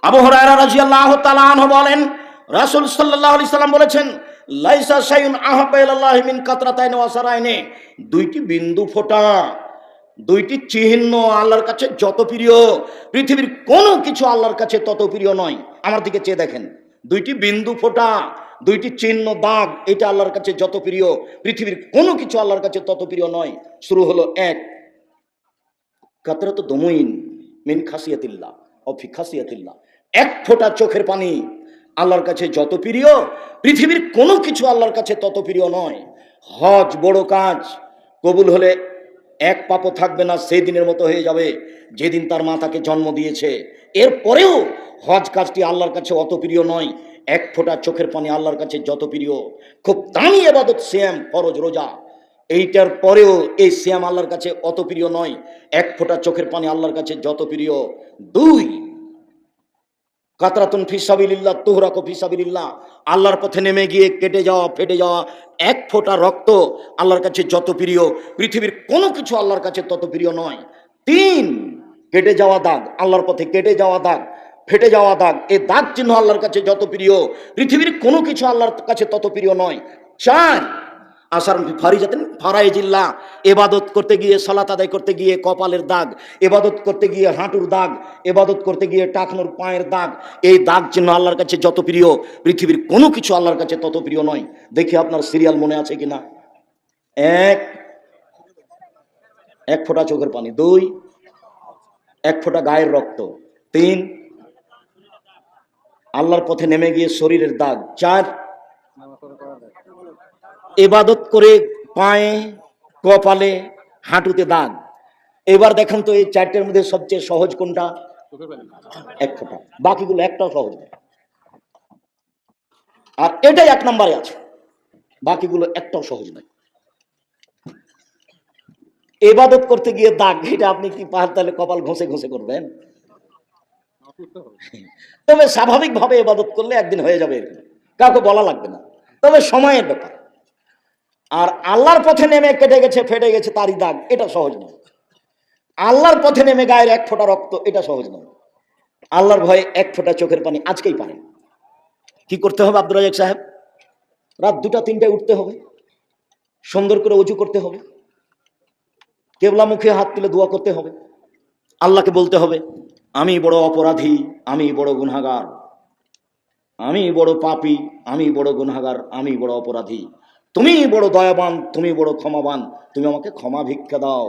আবু হুরায়রা রাদিয়াল্লাহু তাআলা আনহু বলেন, রাসূল সাল্লাল্লাহু আলাইহি সাল্লাম বলেছেন, লাইসা শাইউন আহাব্বা ইলাল্লাহি মিন কাতরাতাইন ওয়া সারাইনে, দুইটি বিন্দু ফোঁটা, দুইটি চিহ্ন আল্লাহর কাছে যত প্রিয়, পৃথিবীর কোনো কিছু আল্লাহর কাছে তত প্রিয় নয়। আমার দিকে চেয়ে দেখেন, দুইটি বিন্দু ফোঁটা, দুইটি চিহ্ন দাগ, এটা আল্লাহর কাছে যত প্রিয়, পৃথিবীর কোনো কিছু আল্লাহর কাছে তত প্রিয় নয়। শুরু হলো এক, কাতরাতু দুমুইন মিন খাসিয়াতিল্লাহ ও ফি খাসিয়াতিল্লাহ, এক ফোঁটা চোখের পানি আল্লাহর কাছে যত প্রিয়, পৃথিবীর কোনো কিছু আল্লাহর কাছে তত প্রিয় নয়। হজ বড় কাজ, কবুল হলে এক পাপও থাকবে না, সেই দিনের মতো হয়ে যাবে যেদিন তার মা তাকে জন্ম দিয়েছে। এরপরেও হজ কাজটি আল্লাহর কাছে অত প্রিয় নয়। এক ফোঁটা চোখের পানি আল্লাহর কাছে যত প্রিয়। খুব দামি ইবাদত সিয়াম, ফরজ রোজা, এইটার পরেও এই সিয়াম আল্লাহর কাছে অত প্রিয় নয়। এক ফোঁটা চোখের পানি আল্লাহর কাছে যত প্রিয়। দুই, কাতরাতুন ফি সাবিলিল্লাহ তুহরাকু ফি সাবিলিল্লাহ, আল্লাহর পথে নেমে গিয়ে কেটে যাওয়া, ফেটে যাওয়া এক ফোঁটা রক্ত আল্লাহর কাছে যত প্রিয়, পৃথিবীর কোনো কিছু আল্লাহর কাছে তত প্রিয় নয়। তিন, কেটে যাওয়া দাগ, আল্লাহর পথে কেটে যাওয়া দাগ, ফেটে যাওয়া দাগ, এই দাগ চিহ্ন আল্লাহর কাছে যত প্রিয়, পৃথিবীর কোনো কিছু আল্লাহর কাছে তত প্রিয় নয়। চার, আসার ফারিজাতেন ফারাইজিল্লাহ, এবাদত করতে গিয়ে, সালাত আদায় করতে গিয়ে কপালের দাগ, এবাদত করতে গিয়ে হাঁটুর দাগ, এবাদত করতে গিয়ে টাকনোর পায়ের দাগ, এই দাগ চিহ্ন আল্লাহর কাছে যত প্রিয়, পৃথিবীর কোনো কিছু আল্লাহর কাছে তত প্রিয় নয়। দেখি আপনার সিরিয়াল মনে আছে কিনা। এক, এক ফোঁটা চোখের পানি। দুই, এক ফোঁটা গায়ের রক্ত। তিন, আল্লাহর পথে নেমে গিয়ে শরীরের দাগ। চার, ইবাদত করে পায়ে, কপালে, হাঁটুতে দাগ। এবার দেখেন তো এই চারটের মধ্যে সবচেয়ে সহজ কোনটা? এক ফোঁটা। বাকিগুলো একটাও সহজ নেই। আর এটাই এক নম্বরে আছে, বাকিগুলো একটাও সহজ নয়। ইবাদত করতে গিয়ে দাগ, এটা আপনি কি পাহাড় তাহলে কপাল ঘষে ঘষে করবেন? তবে স্বাভাবিকভাবে ইবাদত করলে একদিন হয়ে যাবে, কাউকে বলা লাগবে না, তবে সময়ের ব্যাপার। আর আল্লাহর পথে নেমে কেটে গেছে, ফেটে গেছে, তারই দাগ, এটা সহজ নয়। আল্লাহর পথে নেমে গায়ের এক ফোঁটা রক্ত, এটা সহজ নয়। আল্লাহর ভয়ে এক ফোঁটা চোখের পানি আজকেই পারেন। কি করতে হবে আব্দুর রাজ্জাক সাহেব? রাত 2টা 3টায় উঠতে হবে, সুন্দর করে ওযু করতে হবে, কেবলা মুখে হাত তুলে দোয়া করতে হবে, আল্লাহকে বলতে হবে, আমি বড় অপরাধী, আমি বড় গুনাহগার, আমি বড় পাপী, আমি বড় গুনাহগার, আমি বড় অপরাধী, তুমি বড় দয়াবান, তুমি বড় ক্ষমাবান, তুমি আমাকে ক্ষমা ভিক্ষা দাও,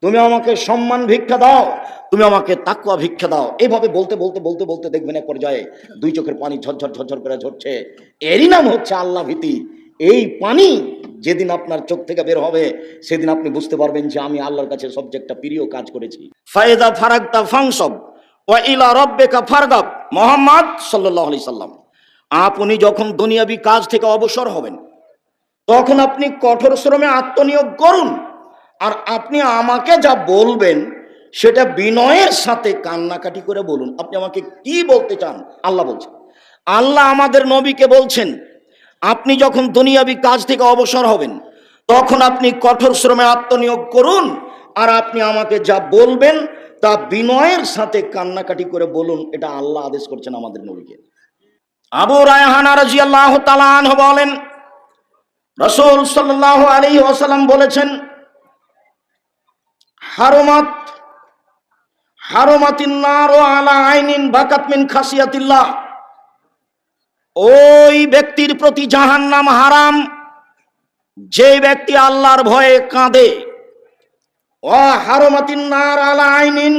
তুমি আমাকে সম্মান ভিক্ষা দাও, তুমি আমাকে তাকওয়া ভিক্ষা দাও। এইভাবে বলতে বলতে বলতে বলতে দেখবেন এক পর্যায়ে দুই চোখের পানি ঝরঝর ঝরঝর করে ঝরছে। এরই নাম হচ্ছে আল্লাহ ভীতি। এই পানি যেদিন আপনার চোখ থেকে বের হবে, সেদিন আপনি বুঝতে পারবেন যে আমি আল্লাহর কাছে সবচেয়ে একটা প্রিয় কাজ করেছি। ফায়দা ফারাগতা ফাংসব ওয়া ইলা রাব্বিকা ফারগাব। মুহাম্মদ সাল্লাল্লাহু আলাইহি সাল্লাম, আপনি যখন দুনিয়াবি কাজ থেকে অবসর হবেন, তখন আপনি কঠোর শ্রমে আত্মনিয়োগ করুন, আর আপনি আমাকে যা বলবেন সেটা বিনয়ের সাথে কান্নাকাটি করে বলুন। আপনি আমাকে কি বলতে চান? আল্লাহ বলছেন, আল্লাহ আমাদের নবীকে বলছেন, আপনি যখন দুনিয়াবি কাজ থেকে অবসর হবেন, তখন আপনি কঠোর শ্রমে আত্মনিয়োগ করুন, আর আপনি আমাকে যা বলবেন তা বিনয়ের সাথে কান্নাকাটি করে বলুন। এটা আল্লাহ আদেশ করছেন আমাদের নবীকে। আবু রায়হানা রাদিয়াল্লাহু তাআলা আনহু বলেন, রাসূল সাল্লাল্লাহু আলাইহি ওয়াসাল্লাম বলেছেন, হারমাতিন নার আলা আইনিন বাকাত মিন খাসিয়াতিল্লাহ, ওই ব্যক্তির প্রতি জাহান্নাম হারাম যে ব্যক্তি আল্লাহর ভয়ে কাঁদে। ও হারমাতিন নার আলা আইনিন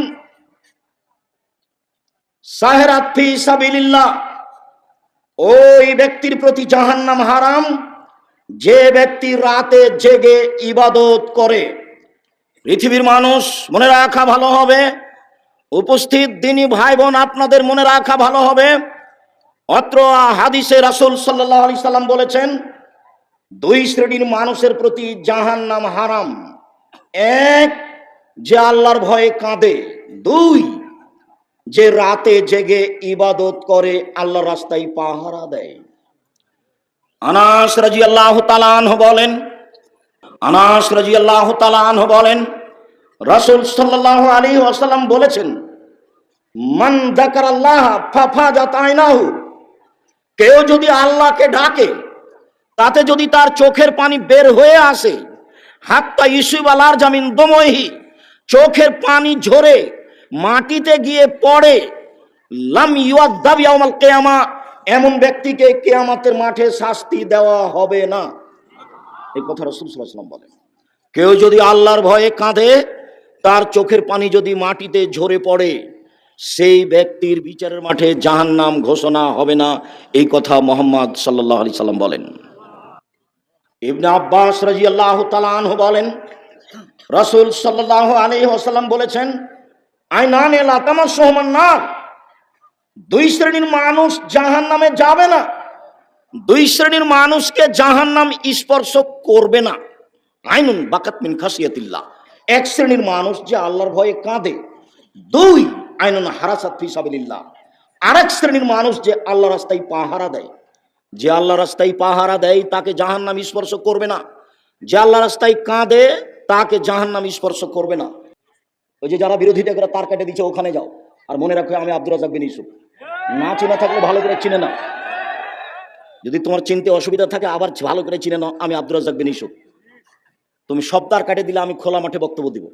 সাহরাত ফি সাবিলিল্লাহ, ওই ব্যক্তির প্রতি জাহান্নাম হারাম যে ব্যক্তি রাতে জেগে ইবাদত করে। পৃথিবীর মানুষ মনে রাখা ভালো হবে, উপস্থিত দিনী ভাই বোন আপনাদের মনে রাখা ভালো হবে, অত্র হাদিসে রাসূল সাল্লাল্লাহু আলাইহি সাল্লাম বলেছেন, দুই শ্রেণীর মানুষের প্রতি জাহান্নাম হারাম। এক, যে আল্লাহর ভয়ে কাঁদে। দুই, যে রাতে জেগে ইবাদত করে, আল্লাহর রাস্তায় পাহারা দেয়। আনাস রাদিয়াল্লাহু তাআলা আনহু বলেন, আনাস রাদিয়াল্লাহু তাআলা আনহু বলেন, রাসূল সাল্লাল্লাহু আলাইহি ওয়াসাল্লাম বলেছেন, মান যাকারাল্লাহ ফাফাজাত আইনাহু, কেউ যদি আল্লাহকে ডাকে তাতে যদি তার চোখের পানি বের হয়ে আসে, হাত্তা ইসুবালার জামিন দমহি, চোখের পানি ঝরে মাটিতে গিয়ে পড়ে, লাম ইউআযাব ইয়াউমাল কিয়ামা, এমন ব্যক্তিকে কিয়ামতের মাঠে শাস্তি দেওয়া হবে না। এই কথা রাসূল সাল্লাল্লাহু আলাইহি ওয়াসাল্লাম বলেন। কেউ যদি আল্লাহর ভয়ে কাঁদে, তার চোখের পানি যদি মাটিতে ঝরে পড়ে, সেই ব্যক্তির বিচারের মাঠে জাহান্নাম ঘোষণা হবে না। এই কথা মুহাম্মদ সাল্লাল্লাহু আলাইহি সাল্লাম বলেন। ইবনে আব্বাস রাদিয়াল্লাহু তাআলা আনহু বলেন, রাসূল সাল্লাল্লাহু আলাইহি ওয়াসাল্লাম বলেছেন, আইনানে লা তামাসসুহুমান নার, দুই শ্রেণীর মানুষ জাহান্নামে যাবে না, দুই শ্রেণীর মানুষকে জাহান্নাম স্পর্শ করবে না। আইনুন বাকাত মিন খাসিয়াতিল্লাহ, এক শ্রেণীর মানুষ যে আল্লাহর ভয়ে কাঁদে। দুই, আইনুন হারাসাত ফি সাবিলিল্লাহ, আরেক শ্রেণীর মানুষ যে আল্লাহর রাস্তায় পাহারা দেয়। যে আল্লাহর রাস্তায় পাহারা দেয় তাকে জাহান্নাম স্পর্শ করবে না, যে আল্লাহর রাস্তায় কাঁদে তাকে জাহান্নাম স্পর্শ করবে না। ওই যে যারা বিরোধিতা করে তার কেটে দিচ্ছে, ওখানে যাও। আর মনে রাখো, আমি আব্দুর রাজ্জাক বিন ইউসুফ, না চেনা থাকলে ভালো করে চিনে নাও। যদি তোমার চিনতে অসুবিধা থাকে আবার ভালো করে চিনে নাও, আমি আব্দুর রাজ্জাক বিন ইউসুফ। তুমি সব তার কাটে দিলে আমি খোলা মাঠে বক্তব্য দিব।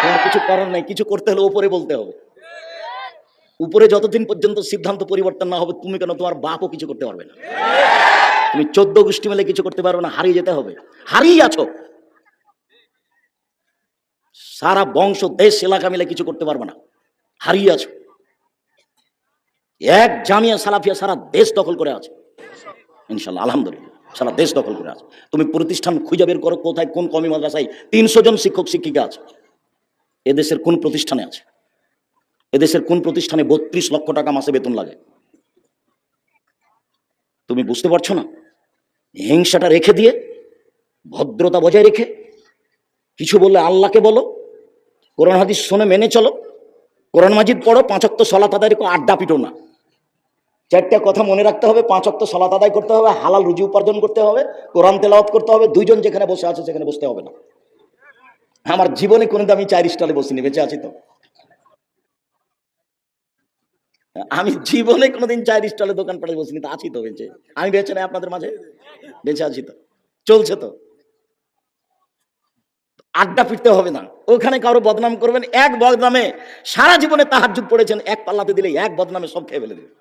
তোমার কিছু করার নাই, কিছু করতে হলে উপরে বলতে হবে। উপরে যতদিন পর্যন্ত সিদ্ধান্ত পরিবর্তন না হবে, তুমি কেন তোমার বাপও কিছু করতে পারবে না। তুমি 14 গোষ্ঠী মিলে কিছু করতে পারবে না, হারিয়ে যেতে হবে। হারিয়ে আছো, সারা বংশ দেশ এলাকা মিলে কিছু করতে পারবে না, হারিয়ে আছো। এক জামিয়া সালাফিয়া সারা দেশ দখল করে আছে, ইনশাল্লাহ আলহামদুলিল্লাহ সারা দেশ দখল করে আছে। তুমি প্রতিষ্ঠান খুঁজে বের করো, কোথায় কোন কমি মাদ্রাসায় 300 জন শিক্ষক শিক্ষিকা আছে। এদেশের কোন প্রতিষ্ঠানে আছে? এদেশের কোন প্রতিষ্ঠানে 32 লক্ষ টাকা মাসে বেতন লাগে? তুমি বুঝতে পারছো না? হিংসাটা রেখে দিয়ে, ভদ্রতা বজায় রেখে, কিছু বললে আল্লাহকে বলো, কোরআন হাদিস শুনে মেনে চলো, কোরআন মাজিদ পড়ো, 5 ওয়াক্ত সালাত আদায় করো, আড্ডা পিটো না। 4টা কথা মনে রাখতে হবে, 5 ওয়াক্ত সালাত আদায় করতে হবে, হালাল রুজি উপার্জন করতে হবে, কোরআন তেলাওয়াত করতে হবে। 2 জন যেখানে বসে আছে সেখানে বসতে হবে না। আমার জীবনে কোনোদিন আমি 4 স্টলে বসিনি, বেঁচে আছি তো। আমি জীবনে কোনোদিন 4 স্টলে দোকান পাড়ে বসিনি, তো আছি তো বেঁচে। আমি বেঁচে নাই আপনাদের মাঝে, বেঁচে আছি তো, চলছে তো। আড্ডা পিটতে হবে না, ওখানে কারো বদনাম করবেন। এক বদনামে সারা জীবনে তাহাজ্জুদ পড়েছেন, এক পাল্লাতে দিলে এক বদনামে সব খেয়ে ফেলে দেবে।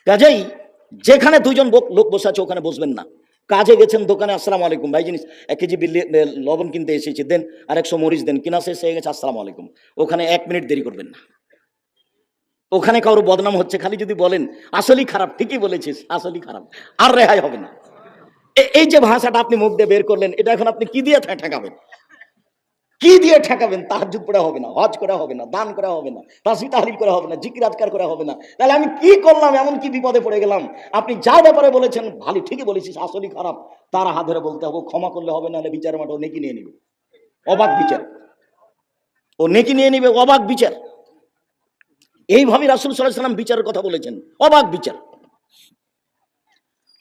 কাজেই যেখানে 2 জন লোক বসে আছে ওখানে বসবেন না। কাজে গেছেন দোকানে, আসসালামু আলাইকুম ভাই, জিনিস 1 কেজি লবণ কিনতে এসেছি, দেন, আর 100 মরিচ দেন, কিনা শেষ হয়ে গেছে, আসসালামু আলাইকুম। ওখানে 1 মিনিট দেরি করবেন না। ওখানে কারো বদনাম হচ্ছে, খালি যদি বলেন আসলেই খারাপ, ঠিকই বলেছিস, আসলেই খারাপ, আর রেহাই হবে না। এই যে ভাষাটা আপনি মুখ দিয়ে বের করলেন, এটা এখন আপনি কি দিয়ে ঠেকাবেন? কি দিয়ে ঠেকাবেন? তাহাজ্জুদ পড়া হবে না, হজ করা হবে না, দান করা হবে না, তাসবিহ তাহলিল করা হবে না, জিকির আজকার করা হবে না। তাহলে আমি কি করলাম? এমন কি বিপদে পড়ে গেলাম? আপনি যার ব্যাপারে বলেছেন ভালো, ঠিকই বলেছিস, আসলেই খারাপ, তার হাত ধরে বলতে হবে, ক্ষমা করলে হবে না, বিচার মাঠে ও নেকি নিয়ে নিবে, অবাক বিচার, ও নেকি নিয়ে নিবে, অবাক বিচার। এইভাবে রাসূল সাল্লাল্লাহু আলাইহি ওয়াসাল্লাম বিচারের কথা বলেছেন, অবাক বিচার।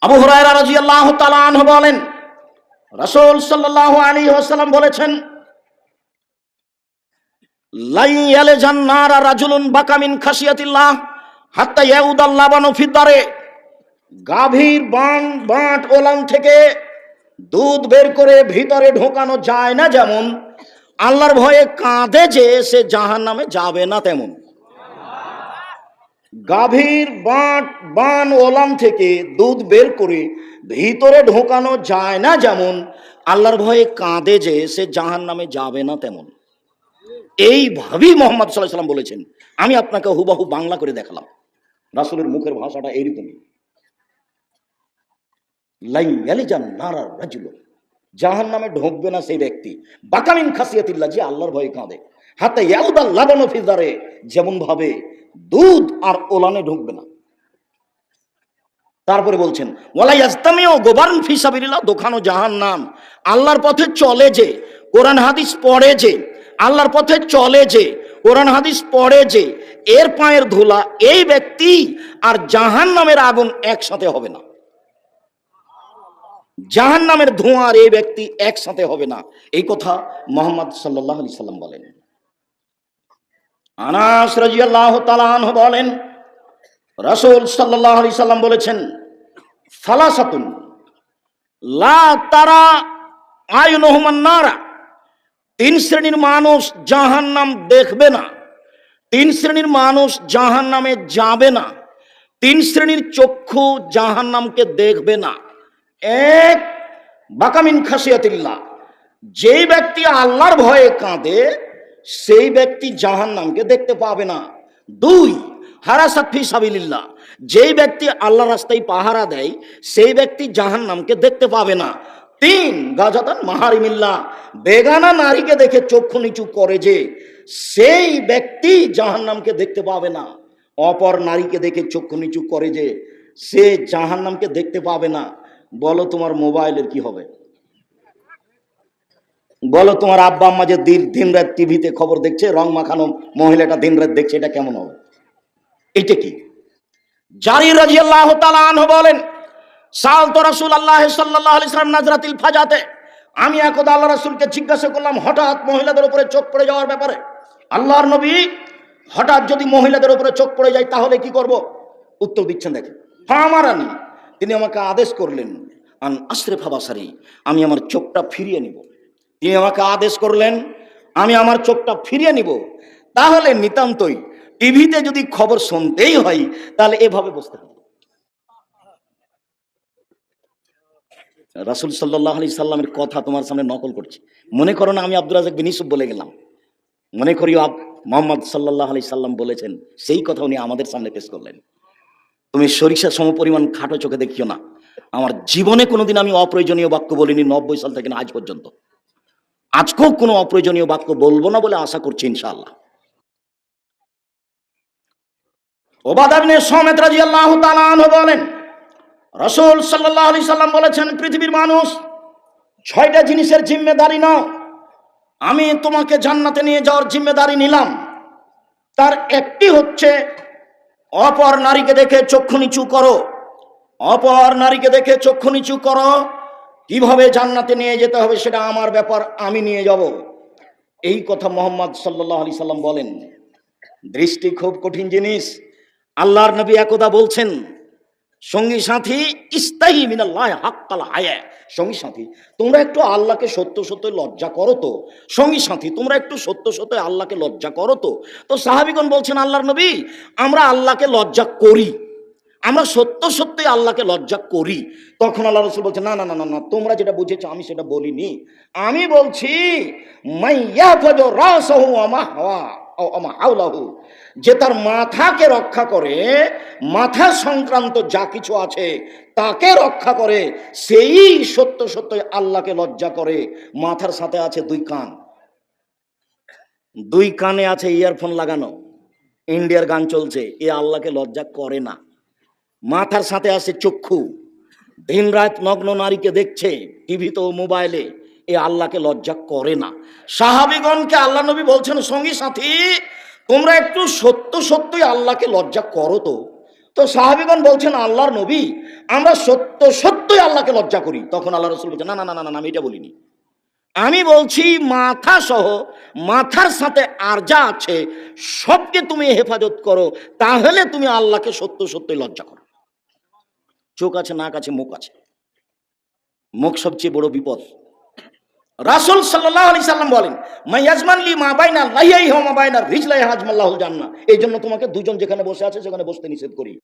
আবু হুরায়রা রাদিয়াল্লাহু তাআলা আনহু বলেন, রাসূল সাল্লাল্লাহু আলাইহি ওয়াসাল্লাম বলেছেন, লা ইয়ালজান নারা রাজুলুন বাকা মিন খাশিয়াতিল্লাহ হাত্তা ইয়াউদাল লাবানু ফি দারে, গাভীর বাট ওলান থেকে দুধ বের করে ভিতরে ঢোকানো যায় না যেমন, আল্লাহর ভয়ে কাঁদে যে সে জাহান্নামে যাবে না তেমন। গাভীর বান ওলান থেকে দুধ বের করে ভিতরে ঢোকানো যায় না যেমন, আল্লাহর ভয়ে কাঁদে যে সে জাহান্নামে যাবে না তেমন। এইভাবেই মুহাম্মদ সাল্লাল্লাহু আলাইহি ওয়াসাল্লাম বলেছেন। আমি আপনাকে হুবহু বাংলা করে দেখালাম, রাসূলের মুখের ভাষাটা এইরকমই। লাই ইয়ালজান নারা রাজুল, জাহান্নামে ঢুকবে না সেই ব্যক্তি, বাকা মিন খাসিয়াতিল্লাহ, যে আল্লাহর ভয়ে কাঁদে, হাত্তা ইয়াউদাল লাবানু ফি দারে, যেমন ভাবে দুধ আর ওলানে ঢুকবে না। তারপরে বলছেন, ওয়ালা ইয়াজতামিউ গুবারন ফি সাবিলিল্লাহ দোখানো জাহান্নাম, আল্লাহর পথে চলে যে, কোরআন হাদিস পড়ে যে, আল্লাহর পথে চলে যে, কোরআন হাদিস পড়ে যে, এর পায়ের ধুলা এই ব্যক্তি আর জাহান্নামের আগুন একসাথে হবে না। জাহান্নামের ধোঁয়া আর এই ব্যক্তি একসাথে হবে না, এই কথা মুহাম্মদ সাল্লাল্লাহু আলাইহি সাল্লাম বলেন। আনাস রাদিয়াল্লাহু তাআলা আনহু বলেন, রাসূল সাল্লাল্লাহু আলাইহি সাল্লাম বলেছেন, সালাসাতুন লা তারা আয়ুনুহুমান নারা, তিন শ্রেণীর মানুষ জাহান্নাম দেখবে না, তিন শ্রেণীর মানুষ জাহান্নামে যাবে না, তিন শ্রেণীর চক্ষু জাহান্নামকে দেখবে না। এক, বাকামিন খাসিয়াতিল্লাহ, যেই ব্যক্তি আল্লাহর ভয়ে কাঁদে সেই ব্যক্তি জাহান্নামকে দেখতে পাবে না। দুই, হারাসাত ফি সাবিলিল্লাহ, যেই ব্যক্তি আল্লাহর রাস্তায় পাহারা দেয় সেই ব্যক্তি জাহান্নামকে দেখতে পাবে না। তিন, গাজাতান মাহারিমিল্লাহ, বেগানা নারীকে দেখে চক্ষু নিচু করে যে সেই ব্যক্তি জাহান্নামকে দেখতে পাবে না। অপর নারীকে দেখে চক্ষু নিচু করে যে সে জাহান্নামকে দেখতে পাবে না। বলো তোমার মোবাইলের কি হবে? বলো তোমার আব্বা আম্মা যে দিন রাত টিভিতে খবর দেখছে, রং মাখানো মহিলাটা দিন রাত দেখছে, এটা কেমন হবে? এটা কি? জারির রাদিয়াল্লাহু তাআলা আনহু বলেন, সাআলতু রাসূলুল্লাহ সাল্লাল্লাহু আলাইহি ওয়াসাল্লাম নাজরাতিল ফাজাতে, আমি একদা আল্লাহ রাসূলকে জিজ্ঞাসা করলাম হঠাৎ মহিলাদের উপরে চোখ পড়ে যাওয়ার ব্যাপারে। আল্লাহর নবী, হঠাৎ যদি মহিলাদের উপরে চোখ পড়ে যায় তাহলে কি করব? উত্তর দিচ্ছেন দেখেন, ফামারানি, তিনি আমাকে আদেশ করলেন, আন আসরিফা বাসারি, আমি আমার চোখটা ফিরিয়ে নিব। তিনি আমাকে আদেশ করলেন আমি আমার চোখটা ফিরিয়ে নিব। তাহলে নিতান্তই টিভিতে যদি খবর শুনতেই হয় তাহলে এভাবে বসতে হবে। রাসূল সাল্লাল্লাহু আলাইহি সাল্লামের কথা তোমার সামনে নকল করছি। মনে করো না আমি আব্দুর রাজ্জাক বিন ইউসুফ বলে গেলাম, মনে করিও মুহাম্মদ সাল্লাল্লাহু আলাইহি সাল্লাম বলেছেন, সেই কথা উনি আমাদের সামনে পেশ করলেন। তুমি সরিষা সমপরিমাণ খাটো চোখে দেখিও না। আমার জীবনে কোনোদিন আমি অপ্রয়োজনীয় বাক্য বলিনি 90 সাল থেকে আজ পর্যন্ত। আজকেও কোনো অপ্রয়োজনীয় বাক্য বলবো না বলে আশা করছি ইনশাআল্লাহ। উবাদা ইবনে সামিত রাদিয়াল্লাহু তাআলা আনহু বলেন, রাসূল সাল্লাল্লাহু আলাইহি সাল্লাম বলেছেন, পৃথিবীর মানুষ 6টা জিনিসের জিম্মেদারি নাও, আমি তোমাকে জান্নাতে নিয়ে যাওয়ার জিম্মেদারি নিলাম। তার একটি হচ্ছে অপর নারীকে দেখে চক্ষু নিচু করো, অপর নারীকে দেখে চক্ষু নিচু করো। কিভাবে জান্নাতে নিয়ে যেতে হবে সেটা আমার ব্যাপার, আমি নিয়ে যাব। এই কথা মুহাম্মদ সাল্লাল্লাহু আলাইহি সাল্লাম বলেন। দৃষ্টি খুব কঠিন জিনিস। আল্লাহর নবী একদা বলছেন, সঙ্গী সাথী ইস্তাহি মিনাল্লাহ হাক্কাল হায়া, সঙ্গী সাথী তোমরা একটু আল্লাহকে সত্য সত্য লজ্জা করো তো, সঙ্গী সাথী তোমরা একটু সত্য সত্য আল্লাহকে লজ্জা করো তো। তো সাহাবীগণ বলছেন, আল্লাহর নবী আমরা আল্লাহকে লজ্জা করি, আমরা সত্য সত্যই আল্লাহকে লজ্জা করি। তখন আল্লাহ রাসূল বলছেন, না না না না, তোমরা যেটা বুঝেছো আমি সেটা বলিনি। আমি বলছি মাইয়াফাজু রাসাহু ওয়া মা হাওলাহু, যে তার মাথাকে রক্ষা করে, মাথা সংক্রান্ত যা কিছু আছে তাকে রক্ষা করে, সেই সত্য সত্যই আল্লাহকে লজ্জা করে। মাথার সাথে আছে দুই কান, দুই কানে আছে ইয়ারফোন লাগানো, ইন্ডিয়ার গান চলছে, এ আল্লাহকে লজ্জা করে না। মাথার সাথে আছে চক্ষু, দিন রাত নগ্ন নারীকে দেখছে টিভিতে ও মোবাইলে, এ আল্লাহকে লজ্জা করে না। সাহাবীগণকে আল্লাহ নবী বলছেন, সঙ্গী সাথী তোমরা একটু সত্য সত্যই আল্লাহকে লজ্জা করো তো। তো সাহাবীগণ বলছেন, আল্লাহর নবী আমরা সত্য সত্যই আল্লাহকে লজ্জা করি। তখন আল্লাহ রাসূল বলছেন, না না না না, আমি এটা বলিনি, আমি বলছি মাথা সহ মাথার সাথে আর যা আছে সবকে তুমি হেফাজত করো, তাহলে তুমি আল্লাহকে সত্য সত্যই লজ্জা করো। চোখ আছে, নাক আছে, মুখ আছে, মুখ সবচেয়ে বড় বিপদ। রাসূল সাল্লাল্লাহু আলাইহি সাল্লাম বলেন, মাইয়াজমান লি মা বাইনা লাইয়াহি ওয়া মা বাইনা রিজলাইহি হাজমাল্লাহুল জান্নাহ, এই জন্য তোমাকে দুজন যেখানে বসে আছে সেখানে বসতে নিষেধ করি।